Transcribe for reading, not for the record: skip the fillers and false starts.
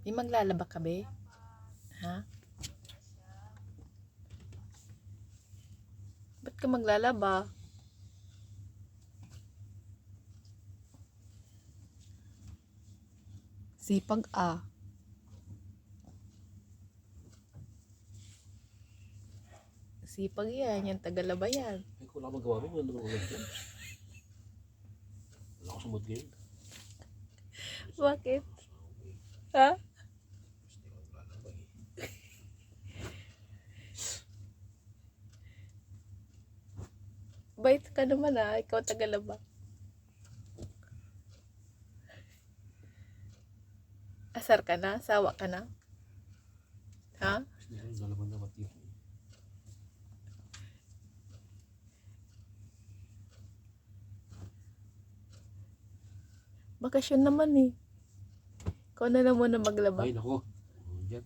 May maglalaba ka, be? Ha? Ba't ka maglalaba? Sipag ah. Sipag yan. Yan tagalaba yan. Ay, kung wala magawa mo, wala ulit yan. Wala ko sumod ngayon. Bakit? Ha? Bait ka naman ah. Ikaw tagalaba. Asar ka na? Sawa ka na? Ha? Lalaban na mati. Bakasyon naman eh. Ikaw na lang muna maglaba. Ay, nako. Yan.